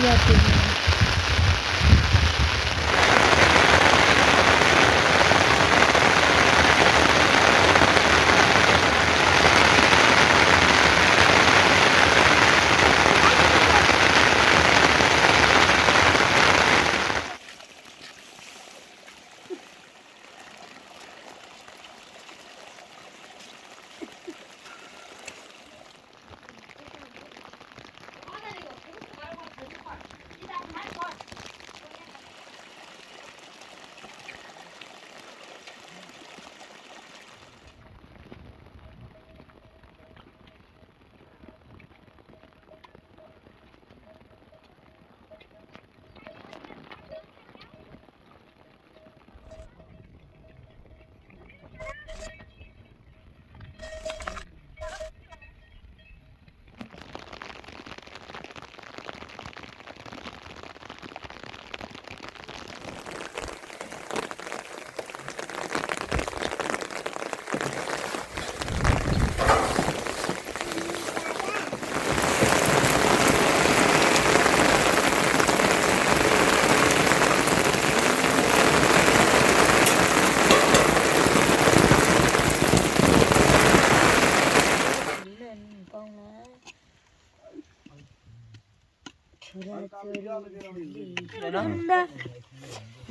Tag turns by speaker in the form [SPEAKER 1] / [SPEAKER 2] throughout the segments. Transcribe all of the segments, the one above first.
[SPEAKER 1] जाती है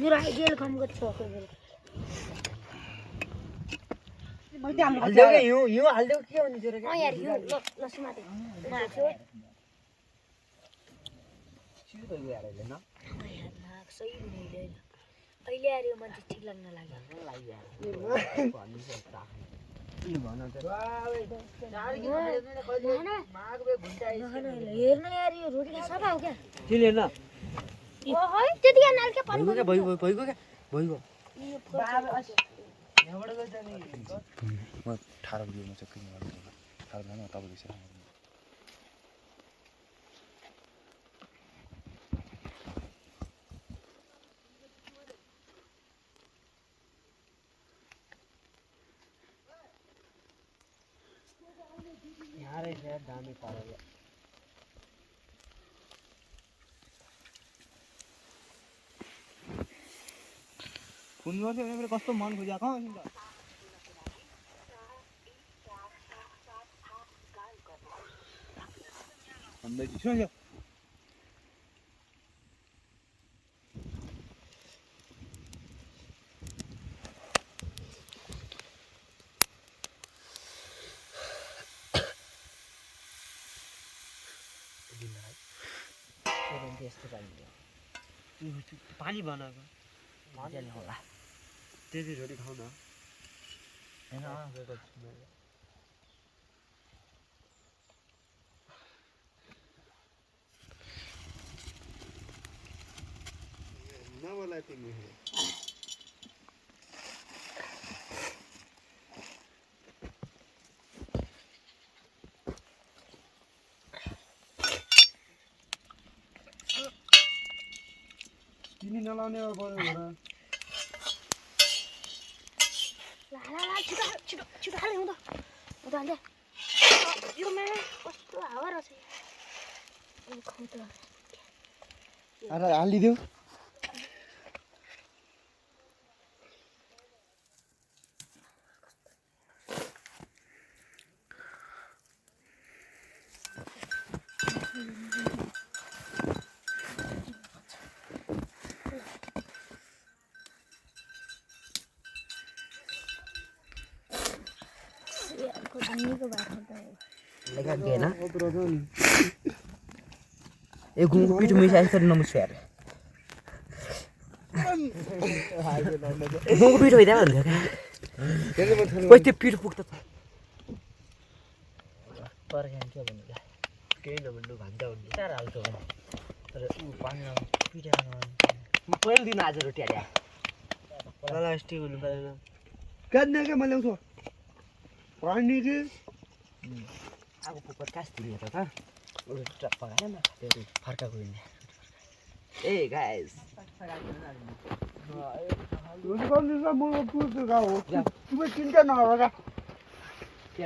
[SPEAKER 1] मेरो आइडियल काम गर्छ
[SPEAKER 2] हाल्देऊ के हिउँ हाल्देऊ के भन्ने थियो र
[SPEAKER 1] अ यार यो लसमाते माथि
[SPEAKER 2] छिटो त गयो यार अहिले न
[SPEAKER 1] यार नाक सही हुँदैन अहिले यार यो मान्छे ठीक लाग्न लाग्यो
[SPEAKER 2] भन्नु सक्छ के भन त
[SPEAKER 1] हेर्न यार यो रोटी सफा हो क्या
[SPEAKER 2] तिले हेर्न
[SPEAKER 1] ओहो त्यति नाल के पर्नु
[SPEAKER 2] भइगयो यहाँबाट गयो नि
[SPEAKER 3] म 18 बजेमा चेकिङ गर्छु 18 बजेमा तपाईँ बिसेर
[SPEAKER 2] यहाँ रहेछ दामी पारेर फोन गर्थ्यो भने कस्तो मन खोजेको भन्दै सुन्यो
[SPEAKER 4] पानी बनाएको
[SPEAKER 2] होला त्यति रोटी खाऊ न हैन नवला तिमी तिमी नलाउने अब पर्यो
[SPEAKER 1] ला छिटो हाले हुँदा उता हाल्दै यो मेरो कस्तो हावा रहेछ खाऊ त
[SPEAKER 2] अरे हालिदेऊ
[SPEAKER 4] लगा के ना ए गुंगु पिट मिसाइ सर नमस्कार गुंगु पिट होइदा भन्थ्यो क्या ओइ त्यो पिट पुग्छ त पर खान के भन्नु क्या
[SPEAKER 2] केही नभन्नु भान्दा हुनु
[SPEAKER 4] चार हाल्छ तर उ पानी पिटेर म पहिलो दिन आज रोटी हाल्या
[SPEAKER 2] प्लास्टिक हुनु पर्दैन काट्ने के मैले ल्याउँछु पानी के
[SPEAKER 4] आगो पुपर कास दिने त उल्टा पकाएन त्यो फर्काको हिँड्ने ए गाइस
[SPEAKER 2] रोटी गर्नु त म पुर्छु गाउँ हो तिमी चिन्ता नगर
[SPEAKER 4] के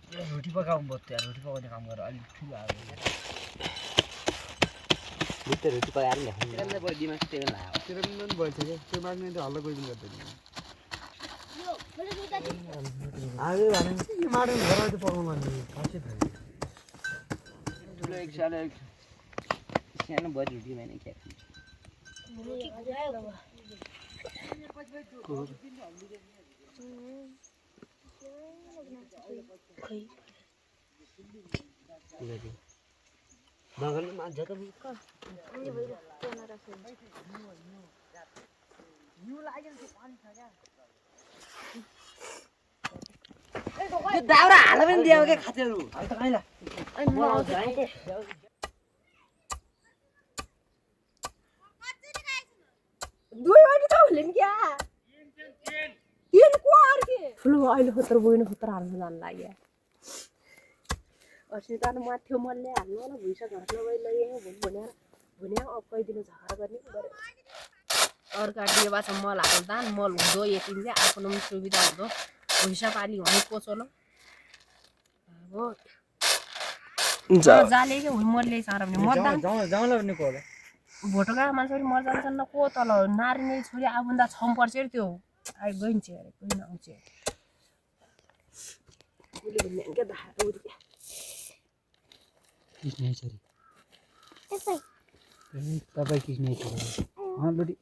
[SPEAKER 4] रोटी पकाउनु पर्छ यार रोटी पकाउने काम गर अलिक ठुलो आयो बुट्टे रोटी पकाएर ल्याउनु त्यसले बढी दिमाग तेल लाग्यो
[SPEAKER 2] तेरो पनि भइसक्यो त्यो माग्ने त हल्ला कोही पनि गर्दैन आगे भने यो माडल घर चाहिँ पकाउनु भन्ने खासै भयो
[SPEAKER 4] ठुलो एक सानो बढी रोटी मैंने क्या
[SPEAKER 1] रोटी खुवायो बाबा खै
[SPEAKER 2] मगन मान्छ त
[SPEAKER 1] अनि भइरो त्यहाँ राख्छु
[SPEAKER 4] त्यो दाउरा हाल पनि दियो के खातेहरू है त खाइला
[SPEAKER 1] अनि म आउँछु खाते
[SPEAKER 5] दुईवटा त हुले नि क्या तीन को अर्के ठुलो अहिले खतर बोइन खतर हाल्न जान लाग्यो अस्ति त माथ्यो मलले हाल्नु न भुइसा घरमा गइले भने अब कहिदिन झगडा गर्ने गरे अर्का डिबाछ मल हाल्नु दान मल हुँदो यतिन चाहिँ आफ्नो पनि सुविधा हुँदो भुइसा पाली हुने कोचोलो अब जाले के हुइ मलले सारा भने मर्दा
[SPEAKER 2] जाउँला भन्ने को होला
[SPEAKER 5] भोटोका मान्छेहरु मर जान्छन् न को तल नारिने छोरी आबुन्दा छम पर्छ रे त्यो आइ गइन्छ अरे कोही नआउँछ उले भन्ने के दा उले
[SPEAKER 4] किस्ने छोरी
[SPEAKER 1] यसै
[SPEAKER 4] तपाईँ किस्ने छोरी अँ लोडी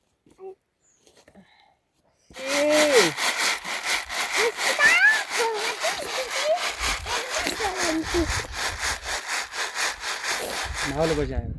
[SPEAKER 4] नावले बजायो